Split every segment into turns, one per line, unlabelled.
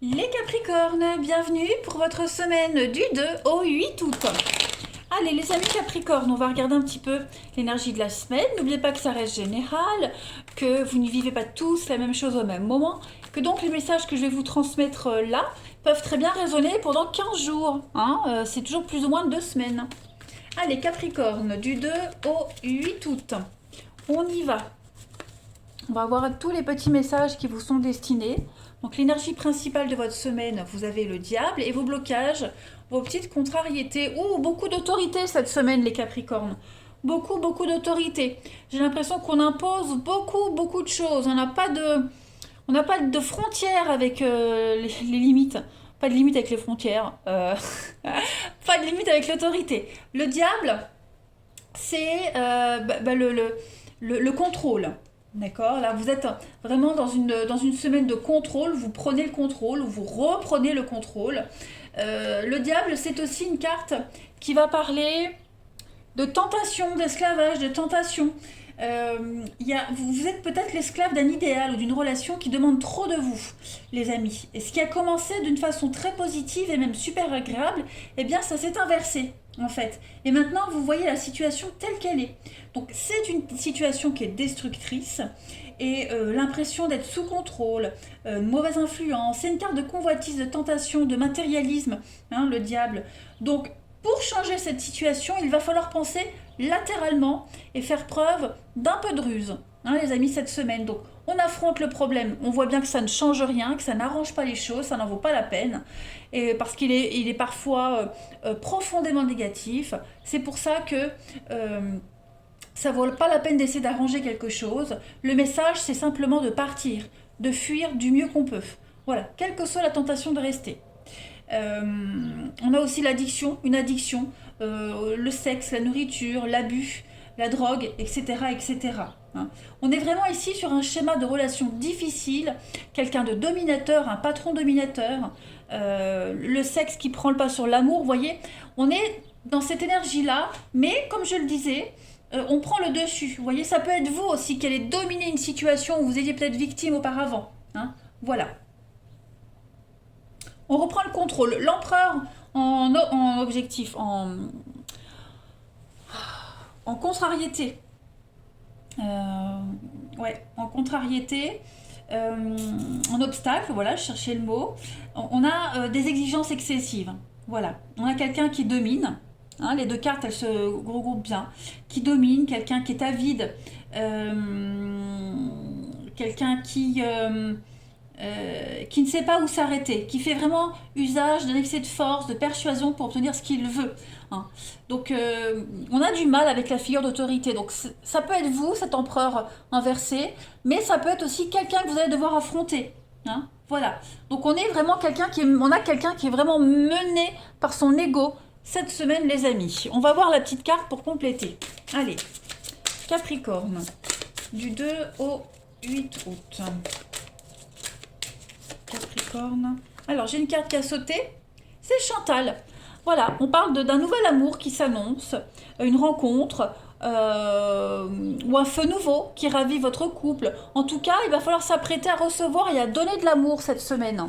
Les Capricornes, bienvenue pour votre semaine du 2 au 8 août. Allez les amis Capricornes, on va regarder un petit peu l'énergie de la semaine. N'oubliez pas que ça reste général, que vous ne vivez pas tous la même chose au même moment, que donc les messages que je vais vous transmettre là peuvent très bien résonner pendant 15 jours. C'est toujours plus ou moins 2 semaines. Allez Capricorne, du 2 au 8 août. On y va. On va voir tous les petits messages qui vous sont destinés. Donc l'énergie principale de votre semaine, vous avez le diable et vos blocages, vos petites contrariétés. Oh, beaucoup d'autorité cette semaine les Capricornes. Beaucoup, beaucoup d'autorité. J'ai l'impression qu'on impose beaucoup, beaucoup de choses. On n'a pas de frontières avec les limites. Pas de limite avec les frontières. Pas de limite avec l'autorité. Le diable, c'est le contrôle. D'accord. Là, vous êtes vraiment dans une semaine de contrôle. Vous prenez le contrôle, vous reprenez le contrôle. Le diable, c'est aussi une carte qui va parler de tentation, d'esclavage, de tentation. Vous êtes peut-être l'esclave d'un idéal ou d'une relation qui demande trop de vous, les amis. Et ce qui a commencé d'une façon très positive et même super agréable, eh bien ça s'est inversé en fait. Et maintenant vous voyez la situation telle qu'elle est. Donc c'est une situation qui est destructrice et l'impression d'être sous contrôle, mauvaise influence. C'est une carte de convoitise, de tentation, de matérialisme, le diable. Donc pour changer cette situation, il va falloir penser latéralement et faire preuve d'un peu de ruse, les amis, cette semaine. Donc, on affronte le problème. On voit bien que ça ne change rien, que ça n'arrange pas les choses, ça n'en vaut pas la peine. Et parce il est parfois profondément négatif. C'est pour ça que ça ne vaut pas la peine d'essayer d'arranger quelque chose. Le message, c'est simplement de partir, de fuir du mieux qu'on peut. Voilà, quelle que soit la tentation de rester. On a aussi l'addiction, une addiction, le sexe, la nourriture, l'abus, la drogue, etc. etc. On est vraiment ici sur un schéma de relation difficile, quelqu'un de dominateur, un patron dominateur, le sexe qui prend le pas sur l'amour, vous voyez, on est dans cette énergie-là, mais comme je le disais, on prend le dessus. Vous voyez, ça peut être vous aussi qui allez dominer une situation où vous étiez peut-être victime auparavant. Voilà. On reprend le contrôle. L'empereur en objectif, en contrariété. Ouais, en contrariété, en obstacle, voilà, je cherchais le mot. On a des exigences excessives. Voilà, on a quelqu'un qui domine. Les deux cartes, elles se regroupent bien. Qui domine, quelqu'un qui est avide, quelqu'un qui ne sait pas où s'arrêter, qui fait vraiment usage d'un excès de force, de persuasion pour obtenir ce qu'il veut. Donc on a du mal avec la figure d'autorité. Donc ça peut être vous, cet empereur inversé, mais ça peut être aussi quelqu'un que vous allez devoir affronter. Voilà. Donc on a quelqu'un qui est vraiment mené par son ego cette semaine, les amis. On va voir la petite carte pour compléter. Allez, Capricorne, du 2 au 8 août. Capricorne. Alors, j'ai une carte qui a sauté. C'est Chantal. Voilà, on parle d'un nouvel amour qui s'annonce, une rencontre ou un feu nouveau qui ravit votre couple. En tout cas, il va falloir s'apprêter à recevoir et à donner de l'amour cette semaine.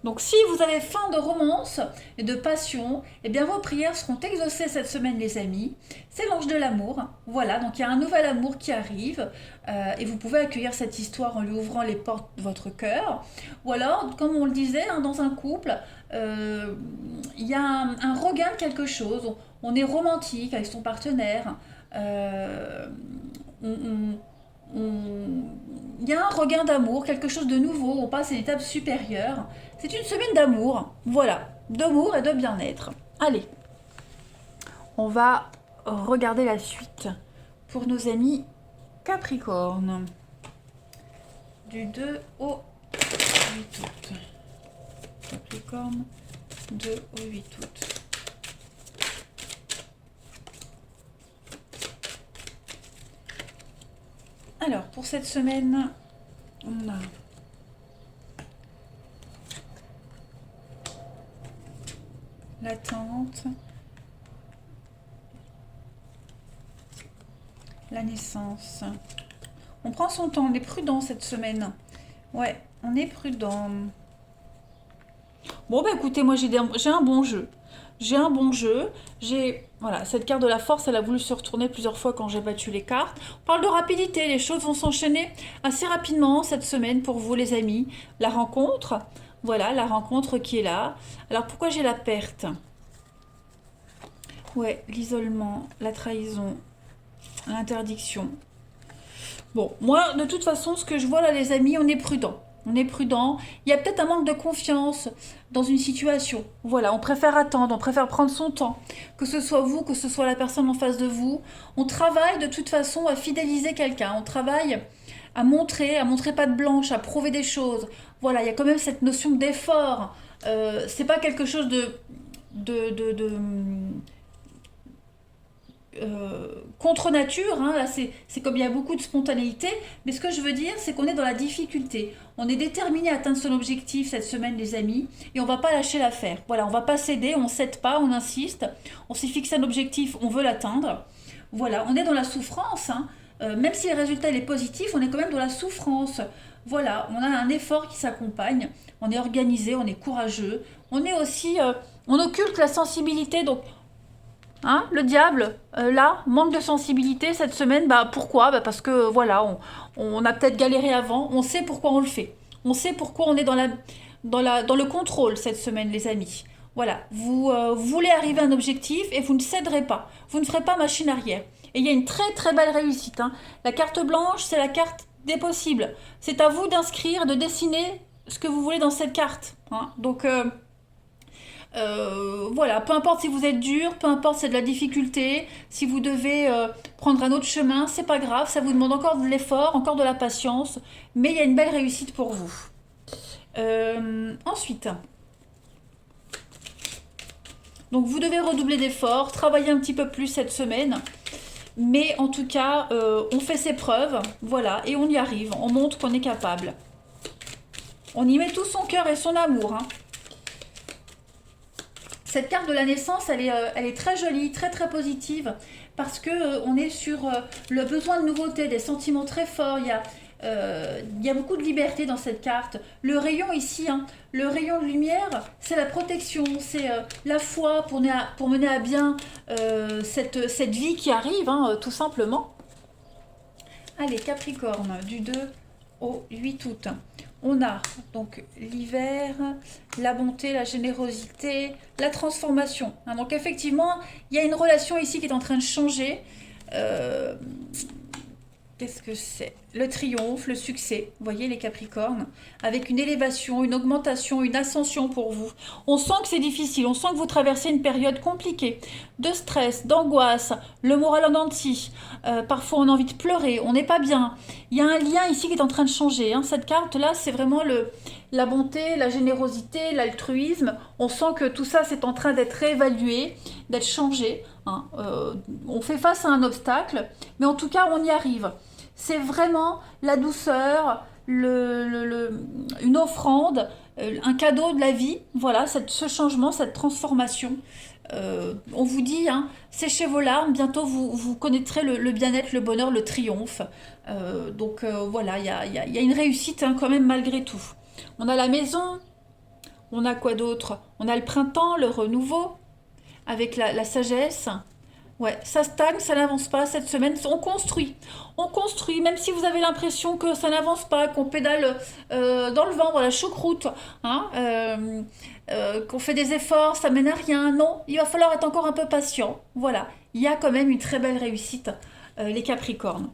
Donc si vous avez faim de romance et de passion, eh bien vos prières seront exaucées cette semaine les amis. C'est l'ange de l'amour. Voilà, donc il y a un nouvel amour qui arrive et vous pouvez accueillir cette histoire en lui ouvrant les portes de votre cœur. Ou alors, comme on le disait, dans un couple, il y a un regain de quelque chose. On est romantique avec son partenaire. On, il y a un regain d'amour, quelque chose de nouveau, on passe à une étape supérieure. C'est une semaine d'amour, voilà, d'amour et de bien-être. Allez, on va regarder la suite pour nos amis Capricorne. Du 2 au 8 août. Capricorne, 2 au 8 août. Alors, pour cette semaine, on a l'attente, la naissance. On prend son temps, on est prudent cette semaine. Ouais, on est prudent. Bon, bah écoutez, moi j'ai un bon jeu. J'ai un bon jeu. Voilà, cette carte de la force, elle a voulu se retourner plusieurs fois quand j'ai battu les cartes. On parle de rapidité, les choses vont s'enchaîner assez rapidement cette semaine pour vous les amis. La rencontre, voilà, la rencontre qui est là. Alors pourquoi j'ai la perte? Ouais, l'isolement, la trahison, l'interdiction. Bon, moi, de toute façon, ce que je vois là, les amis, on est prudent. On est prudent. Il y a peut-être un manque de confiance dans une situation. Voilà, on préfère attendre, on préfère prendre son temps. Que ce soit vous, que ce soit la personne en face de vous. On travaille de toute façon à fidéliser quelqu'un. On travaille à montrer patte blanche, à prouver des choses. Voilà, il y a quand même cette notion d'effort. C'est pas quelque chose de contre nature, hein, là c'est comme il y a beaucoup de spontanéité, mais ce que je veux dire c'est qu'on est dans la difficulté, on est déterminé à atteindre son objectif cette semaine les amis, et on va pas lâcher l'affaire, voilà, on va pas céder, on cède pas, on insiste, on s'est fixé un objectif, on veut l'atteindre, voilà, on est dans la souffrance, hein. Même si le résultat il est positif, on est quand même dans la souffrance, voilà, on a un effort qui s'accompagne, on est organisé, on est courageux, on est aussi, on occulte la sensibilité, donc hein, le diable, là, manque de sensibilité cette semaine. Bah, pourquoi? Bah, parce que voilà, on a peut-être galéré avant. On sait pourquoi on le fait. On sait pourquoi on est dans le contrôle cette semaine, les amis. Voilà, vous voulez arriver à un objectif et vous ne céderez pas. Vous ne ferez pas machine arrière. Et il y a une très très belle réussite, hein. La carte blanche, c'est la carte des possibles. C'est à vous d'inscrire, de dessiner ce que vous voulez dans cette carte, hein. Donc, voilà, peu importe si vous êtes dur, peu importe si c'est de la difficulté, si vous devez prendre un autre chemin, c'est pas grave, ça vous demande encore de l'effort, encore de la patience, mais il y a une belle réussite pour vous. Ensuite, donc vous devez redoubler d'efforts, travailler un petit peu plus cette semaine, mais en tout cas, on fait ses preuves, voilà, et on y arrive, on montre qu'on est capable. On y met tout son cœur et son amour, hein. Cette carte de la naissance, elle est très jolie, très très positive, parce que on est sur le besoin de nouveauté, des sentiments très forts. Il y a beaucoup de liberté dans cette carte. Le rayon ici, hein, le rayon de lumière, c'est la protection, c'est la foi pour mener à bien cette vie qui arrive, hein, tout simplement. Allez, Capricorne, du 2 au 8 août. On a donc l'hiver, la bonté, la générosité, la transformation, hein. Donc effectivement, il y a une relation ici qui est en train de changer. Euh, Qu'est-ce que c'est? Le triomphe, le succès, vous voyez les Capricornes, avec une élévation, une augmentation, une ascension pour vous. On sent que c'est difficile, on sent que vous traversez une période compliquée, de stress, d'angoisse, le moral en dents de scie. Parfois on a envie de pleurer, on n'est pas bien. Il y a un lien ici qui est en train de changer, hein. Cette carte-là, c'est vraiment la bonté, la générosité, l'altruisme. On sent que tout ça, c'est en train d'être réévalué, d'être changé, hein. On fait face à un obstacle, mais en tout cas, on y arrive. C'est vraiment la douceur, une offrande, un cadeau de la vie. Voilà, ce changement, cette transformation. On vous dit, hein, séchez vos larmes, bientôt vous connaîtrez le bien-être, le bonheur, le triomphe. Voilà, il y a une réussite, hein, quand même malgré tout. On a la maison, on a quoi d'autre? On a le printemps, le renouveau, avec la sagesse. Ouais, ça stagne, ça n'avance pas cette semaine. On construit, même si vous avez l'impression que ça n'avance pas, qu'on pédale dans le vent, voilà, choucroute, hein, qu'on fait des efforts, ça mène à rien. Non, il va falloir être encore un peu patient. Voilà, il y a quand même une très belle réussite, les Capricornes.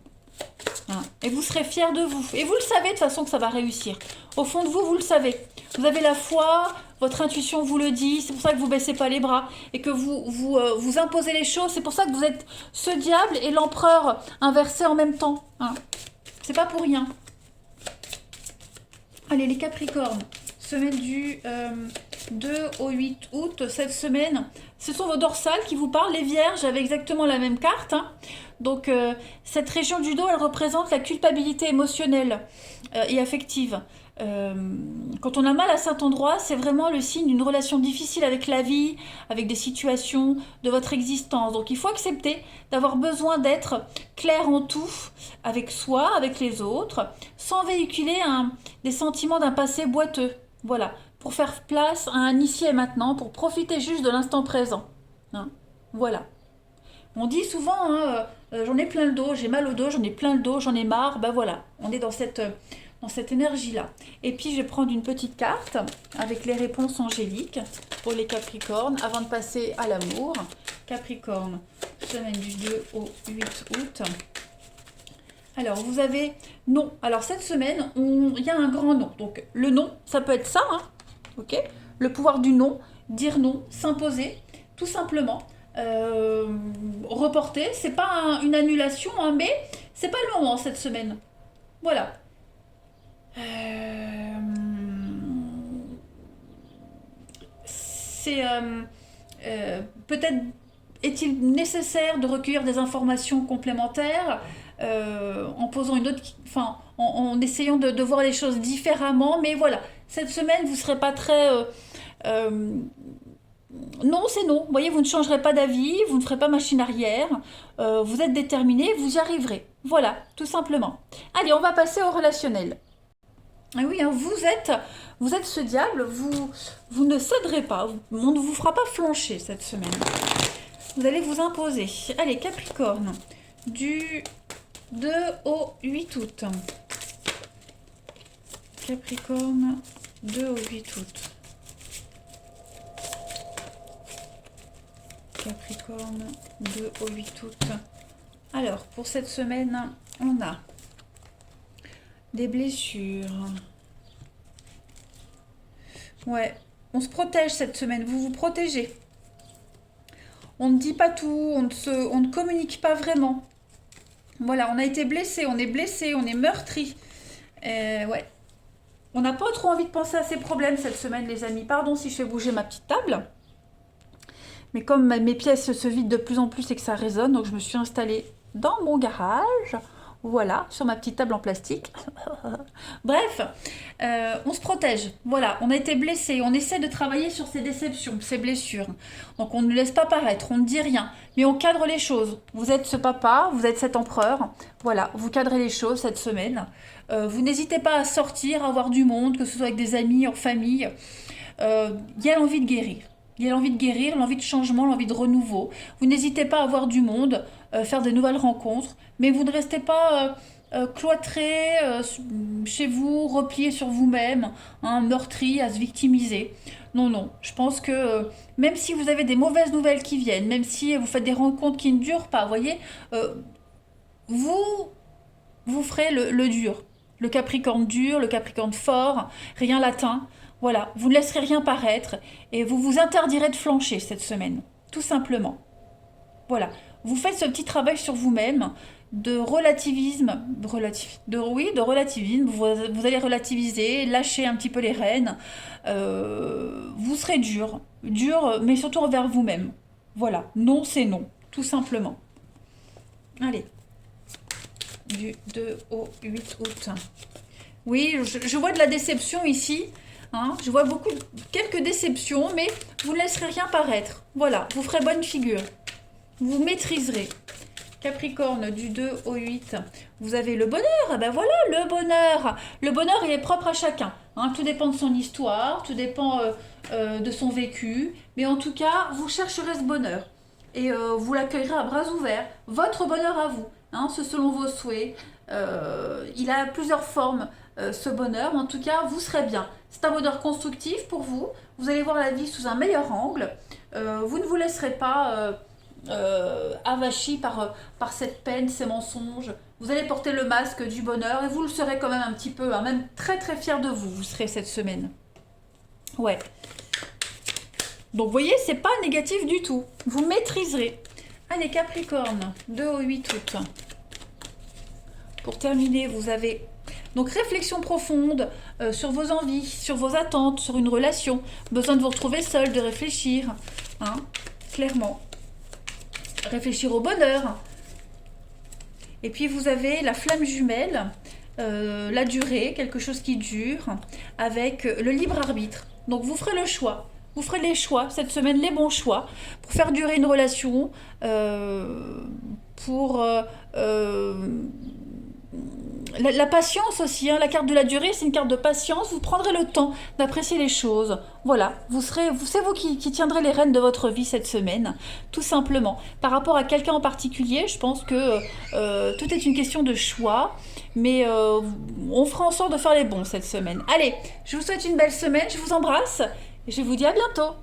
Hein. Et vous serez fiers de vous. Et vous le savez de toute façon que ça va réussir. Au fond de vous, vous le savez. Vous avez la foi, votre intuition vous le dit. C'est pour ça que vous baissez pas les bras et que vous imposez les choses. C'est pour ça que vous êtes ce diable et l'empereur inversé en même temps. Hein. C'est pas pour rien. Allez, les Capricornes. Semaine du 2 au 8 août. Cette semaine, ce sont vos dorsales qui vous parlent. Les Vierges avaient exactement la même carte. Hein. Donc, cette région du dos, elle représente la culpabilité émotionnelle et affective. Quand on a mal à cet endroit, c'est vraiment le signe d'une relation difficile avec la vie, avec des situations de votre existence. Donc il faut accepter d'avoir besoin d'être clair en tout, avec soi, avec les autres, sans véhiculer des sentiments d'un passé boiteux. Voilà, pour faire place à un ici et maintenant, pour profiter juste de l'instant présent. Hein. Voilà. On dit souvent, hein, j'en ai plein le dos, j'ai mal au dos, j'en ai plein le dos, j'en ai marre. Ben voilà, on est dans cette énergie-là. Et puis je vais prendre une petite carte avec les réponses angéliques pour les Capricornes avant de passer à l'amour. Capricorne, semaine du 2 au 8 août. Alors, vous avez non. Alors, cette semaine, il y a un grand non. Donc, le non, ça peut être ça, hein, ok. Le pouvoir du non, dire non, s'imposer, tout simplement. Reporter, c'est pas une annulation, hein, mais c'est pas le moment cette semaine. Voilà. C'est peut-être est-il nécessaire de recueillir des informations complémentaires en posant une autre, enfin, en essayant de voir les choses différemment, mais voilà, cette semaine vous ne serez pas très non, c'est non. Vous voyez, vous ne changerez pas d'avis, vous ne ferez pas machine arrière, vous êtes déterminé, vous y arriverez. Voilà, tout simplement. Allez, on va passer au relationnel. Ah oui, hein, vous êtes ce diable, vous ne céderez pas, on ne vous fera pas flancher cette semaine. Vous allez vous imposer. Allez, Capricorne, du 2 au 8 août. Capricorne, 2 au 8 août. Capricorne, 2 au 8 août. Alors, pour cette semaine, on a des blessures. Ouais, on se protège cette semaine, vous vous protégez. On ne dit pas tout, on ne communique pas vraiment. Voilà, on a été blessé, on est meurtri. Ouais. On n'a pas trop envie de penser à ces problèmes cette semaine, les amis. Pardon si je fais bouger ma petite table. Mais comme mes pièces se vident de plus en plus et que ça résonne, donc je me suis installée dans mon garage. Voilà, sur ma petite table en plastique. Bref, on se protège. Voilà, on a été blessé. On essaie de travailler sur ces déceptions, ces blessures. Donc on ne laisse pas paraître, on ne dit rien. Mais on cadre les choses. Vous êtes ce papa, vous êtes cet empereur. Voilà, vous cadrez les choses cette semaine. Vous n'hésitez pas à sortir, à voir du monde, que ce soit avec des amis, en famille. Il y a l'envie de guérir. Il y a l'envie de guérir, l'envie de changement, l'envie de renouveau. Vous n'hésitez pas à voir du monde, faire de nouvelles rencontres, mais vous ne restez pas cloîtré chez vous, replié sur vous-même, hein, meurtri, à se victimiser. Non, non, je pense que même si vous avez des mauvaises nouvelles qui viennent, même si vous faites des rencontres qui ne durent pas, vous voyez, vous, vous ferez le dur. Le Capricorne dur, le Capricorne fort, rien l'atteint. Voilà, vous ne laisserez rien paraître et vous vous interdirez de flancher cette semaine, tout simplement. Voilà, vous faites ce petit travail sur vous-même de relativisme, de relativisme. Vous allez relativiser, lâcher un petit peu les rênes. Vous serez dur, mais surtout envers vous-même. Voilà, non, c'est non, tout simplement. Allez, du 2 au 8 août. Oui, je vois de la déception ici. Hein, je vois quelques déceptions, mais vous ne laisserez rien paraître. Voilà, vous ferez bonne figure. Vous maîtriserez. Capricorne, du 2 au 8, vous avez le bonheur. Ah ben voilà, le bonheur. Le bonheur, il est propre à chacun. Hein, tout dépend de son histoire, tout dépend de son vécu. Mais en tout cas, vous chercherez ce bonheur. Et vous l'accueillerez à bras ouverts. Votre bonheur à vous. Hein, c'est selon vos souhaits. Il a plusieurs formes, ce bonheur. En tout cas, vous serez bien. C'est un bonheur constructif pour vous. Vous allez voir la vie sous un meilleur angle. Vous ne vous laisserez pas avachi par cette peine, ces mensonges. Vous allez porter le masque du bonheur et vous le serez quand même un petit peu, hein, même très très fier de vous, vous serez cette semaine. Ouais. Donc vous voyez, c'est pas négatif du tout. Vous maîtriserez. Allez, Capricorne, 2 au 8 août. Pour terminer, vous avez donc réflexion profonde sur vos envies, sur vos attentes, sur une relation. Besoin de vous retrouver seul, de réfléchir, hein, clairement. Réfléchir au bonheur. Et puis vous avez la flamme jumelle, la durée, quelque chose qui dure, avec le libre arbitre. Donc vous ferez le choix. Vous ferez les choix, cette semaine, les bons choix, pour faire durer une relation, pour la patience aussi, hein, la carte de la durée, c'est une carte de patience. Vous prendrez le temps d'apprécier les choses. Voilà, c'est vous qui tiendrez les rênes de votre vie cette semaine, tout simplement. Par rapport à quelqu'un en particulier, je pense que tout est une question de choix, mais on fera en sorte de faire les bons cette semaine. Allez, je vous souhaite une belle semaine, je vous embrasse et je vous dis à bientôt.